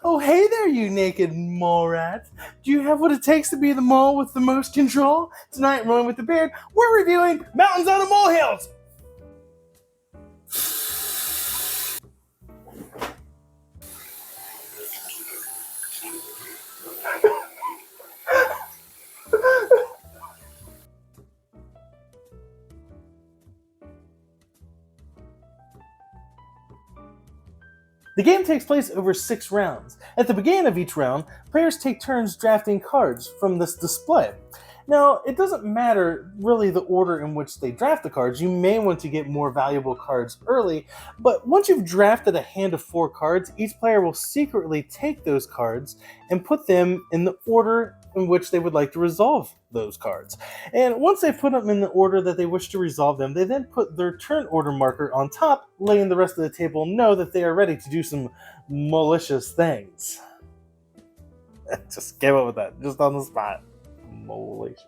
Oh, hey there, you naked mole rat. Do you have what it takes to be the mole with the most control? Tonight, Rolling with the Beard, we're reviewing Mountains out of Molehills. The game takes place over 6 rounds. At the beginning of each round, players take turns drafting cards from this display. Now, it doesn't matter really the order in which they draft the cards. You may want to get more valuable cards early, but once you've drafted a hand of 4 cards, each player will secretly take those cards and put them in the order in which they would like to resolve those cards. And once they put them in the order that they wish to resolve them, they then put their turn order marker on top, letting the rest of the table know that they are ready to do some malicious things. Just came up with that, just on the spot. Malicious.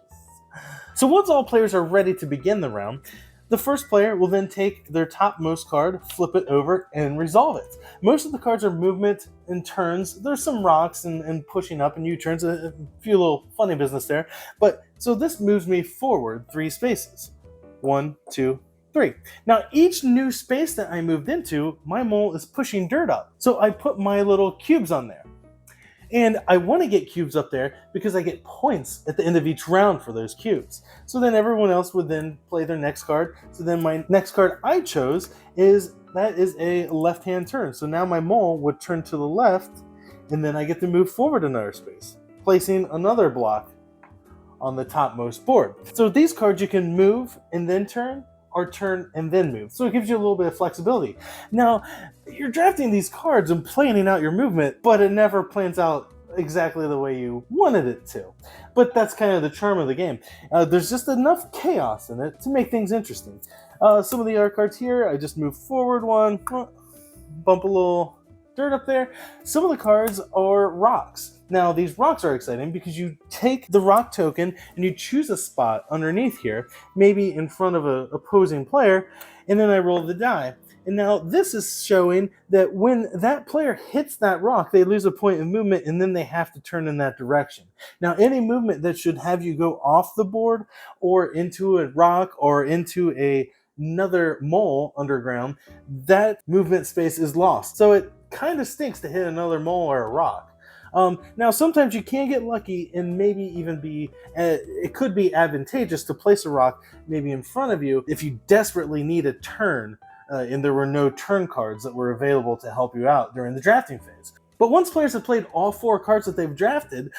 So once all players are ready to begin the round, the first player will then take their topmost card, flip it over, and resolve it. Most of the cards are movement and turns. There's some rocks and pushing up and U-turns, a few little funny business there. But so this moves me forward 3 spaces. 1, 2, 3. Now each new space that I moved into, my mole is pushing dirt up. So I put my little cubes on there. And I want to get cubes up there because I get points at the end of each round for those cubes. So then everyone else would then play their next card. So then my next card I chose is a left-hand turn. So now my mole would turn to the left, and then I get to move forward another space, placing another block on the topmost board. So these cards you can move and then turn, or turn and then move. So it gives you a little bit of flexibility. Now, you're drafting these cards and planning out your movement, but it never plans out exactly the way you wanted it to. But that's kind of the charm of the game. There's just enough chaos in it to make things interesting. Some of the other cards here, I just move forward one, bump a little dirt up there. Some of the cards are rocks. Now, these rocks are exciting because you take the rock token and you choose a spot underneath here, maybe in front of an opposing player, and then I roll the die. And now this is showing that when that player hits that rock, they lose a point of movement and then they have to turn in that direction. Now, any movement that should have you go off the board or into a rock or into another mole underground, that movement space is lost. So it kind of stinks to hit another mole or a rock. Now, sometimes you can get lucky and maybe even it could be advantageous to place a rock maybe in front of you if you desperately need a turn and there were no turn cards that were available to help you out during the drafting phase. But once players have played all 4 cards that they've drafted,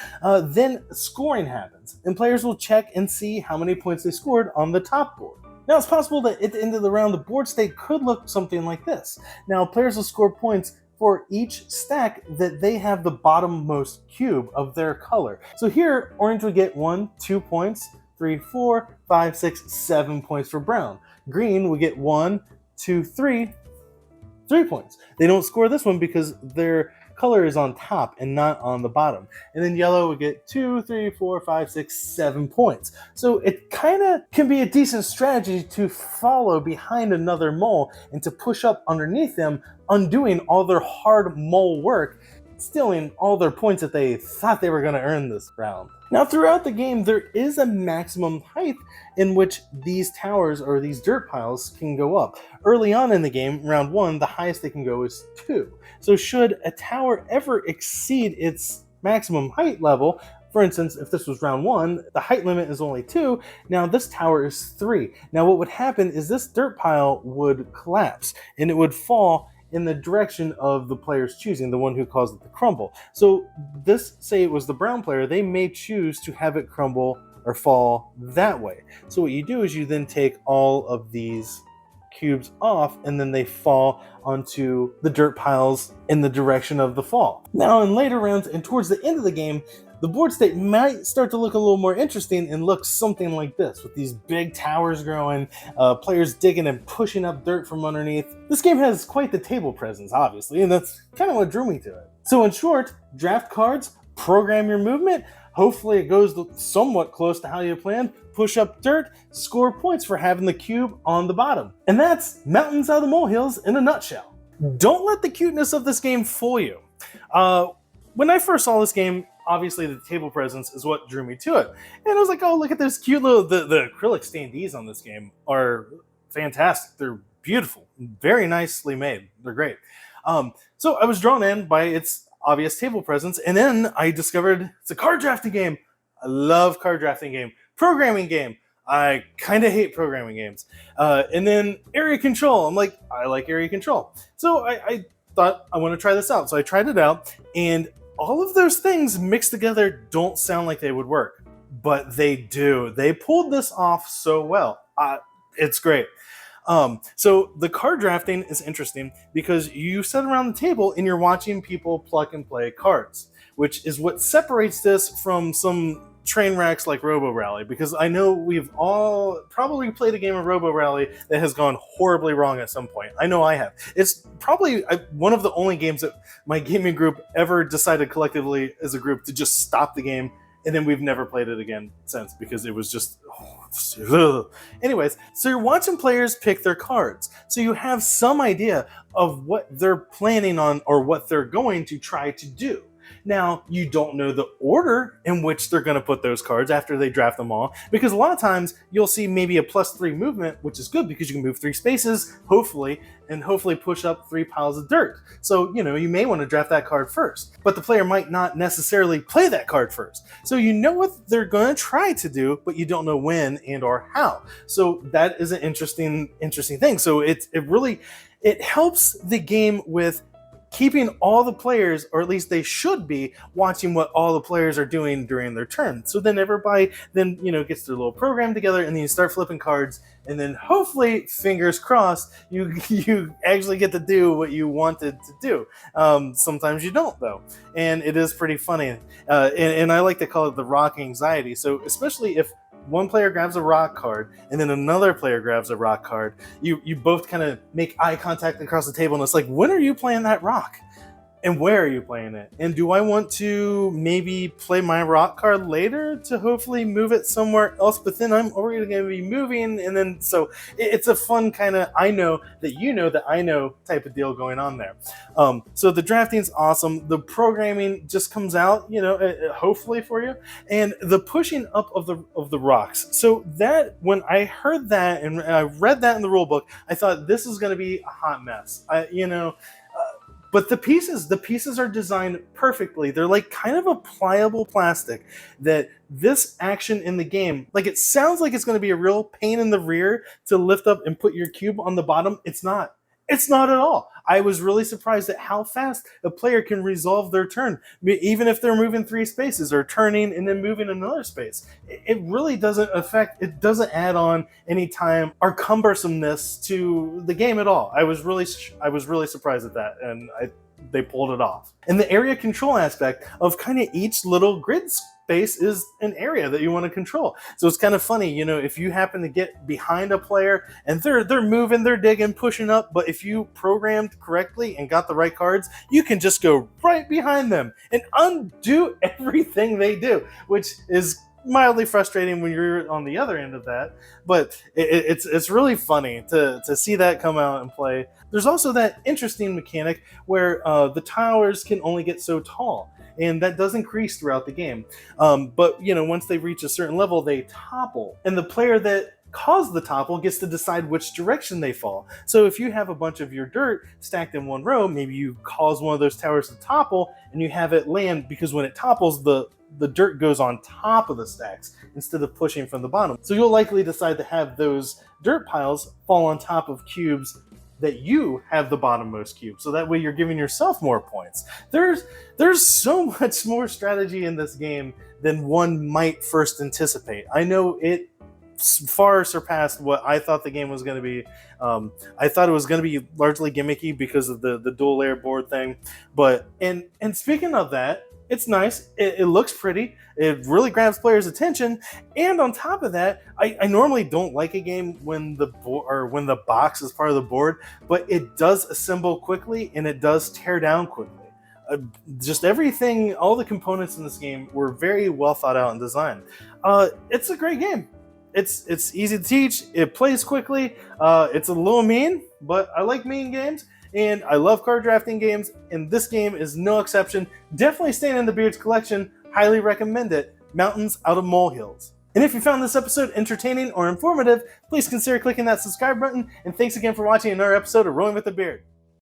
then scoring happens, and players will check and see how many points they scored on the top board. Now, it's possible that at the end of the round, the board state could look something like this. Now, players will score points for each stack that they have the bottommost cube of their color. So here, orange would get 1, 2 points, 3, 4, 5, 6, 7 points for brown. Green would get 1, 2, 3 points. They don't score this one because their color is on top and not on the bottom. And then yellow would get 2, 3, 4, 5, 6, 7 points. So it kind of can be a decent strategy to follow behind another mole and to push up underneath them, undoing all their hard mole work, stealing all their points that they thought they were going to earn this round. Now, throughout the game, there is a maximum height in which these towers or these dirt piles can go up. Early on in the game, round 1, the highest they can go is 2. So should a tower ever exceed its maximum height level, for instance, if this was round 1, the height limit is only 2, now this tower is 3. Now what would happen is this dirt pile would collapse and it would fall in the direction of the player's choosing, the one who caused it to crumble. So this, say it was the brown player, they may choose to have it crumble or fall that way. So what you do is you then take all of these cubes off and then they fall onto the dirt piles in the direction of the fall. Now in later rounds and towards the end of the game, the board state might start to look a little more interesting and look something like this, with these big towers growing, players digging and pushing up dirt from underneath. This game has quite the table presence, obviously, and that's kind of what drew me to it. So in short, draft cards, program your movement, hopefully it goes somewhat close to how you planned, push up dirt, score points for having the cube on the bottom. And that's Mountains Out of Molehills in a nutshell. Don't let the cuteness of this game fool you. when I first saw this game, obviously the table presence is what drew me to it. And I was like, oh, look at this cute little, the acrylic standees on this game are fantastic. They're beautiful, very nicely made. They're great. So I was drawn in by its obvious table presence, and then I discovered it's a card drafting game. I love card drafting game. Programming game. I kind of hate programming games. And then area control. I'm like, I like area control. So I thought I want to try this out. So I tried it out, and all of those things mixed together don't sound like they would work, but they do. They pulled this off so well. It's great. So the card drafting is interesting because you sit around the table and you're watching people pluck and play cards, which is what separates this from some train wrecks like RoboRally, because I know we've all probably played a game of RoboRally that has gone horribly wrong at some point. I know I have. It's probably one of the only games that my gaming group ever decided collectively as a group to just stop the game, and then we've never played it again since because it was just... Anyways, so you're watching players pick their cards. So you have some idea of what they're planning on or what they're going to try to do. Now, you don't know the order in which they're going to put those cards after they draft them all, because a lot of times you'll see maybe a +3 movement, which is good because you can move 3 spaces, hopefully, and hopefully push up 3 piles of dirt. So, you may want to draft that card first, but the player might not necessarily play that card first. So you know what they're going to try to do, but you don't know when and or how. So that is an interesting thing. So it helps the game with keeping all the players, or at least they should be, watching what all the players are doing during their turn. So then everybody gets their little program together, and then you start flipping cards, and then hopefully, fingers crossed, you actually get to do what you wanted to do. Sometimes you don't, though, and it is pretty funny. And I like to call it the rock anxiety. So especially if one player grabs a rock card and then another player grabs a rock card, you both kind of make eye contact across the table, and it's like, when are you playing that rock? And where are you playing it? And do I want to maybe play my rock card later to hopefully move it somewhere else? But then I'm already going to be moving, and then so it's a fun kind of I know that you know that I know type of deal going on there. So the drafting's awesome. The programming just comes out, hopefully for you, and the pushing up of the rocks. So that when I heard that and I read that in the rule book, I thought this is going to be a hot mess. But the pieces are designed perfectly. They're like kind of a pliable plastic that this action in the game, like it sounds like it's going to be a real pain in the rear to lift up and put your cube on the bottom. It's not. It's not at all. I was really surprised at how fast a player can resolve their turn, even if they're moving 3 spaces or turning and then moving another space. It really doesn't add on any time or cumbersomeness to the game at all. I was really surprised at that, and they pulled it off. And the area control aspect of kind of each little grid space is an area that you want to control. So it's kind of funny, if you happen to get behind a player and they're moving, they're digging, pushing up, but if you programmed correctly and got the right cards, you can just go right behind them and undo everything they do, which is mildly frustrating when you're on the other end of that, but it's really funny to see that come out and play. There's also that interesting mechanic where the towers can only get so tall, and that does increase throughout the game. But once they reach a certain level, they topple, and the player that caused the topple gets to decide which direction they fall. So if you have a bunch of your dirt stacked in one row, maybe you cause one of those towers to topple, and you have it land, because when it topples, the dirt goes on top of the stacks instead of pushing from the bottom. So you'll likely decide to have those dirt piles fall on top of cubes that you have the bottommost cube. So that way you're giving yourself more points. There's so much more strategy in this game than one might first anticipate. I know it far surpassed what I thought the game was going to be. I thought it was going to be largely gimmicky because of the dual layer board thing. But and speaking of that, it's nice. It looks pretty. It really grabs players' attention. And on top of that, I normally don't like a game when the box is part of the board, but it does assemble quickly and it does tear down quickly. Just everything, all the components in this game were very well thought out and designed. It's a great game. It's easy to teach. It plays quickly. It's a little mean, but I like mean games. And I love card drafting games, and this game is no exception. Definitely staying in the Beard's collection. Highly recommend it. Mountains Out of Molehills. And if you found this episode entertaining or informative, please consider clicking that subscribe button. And thanks again for watching another episode of Rolling with the Beard.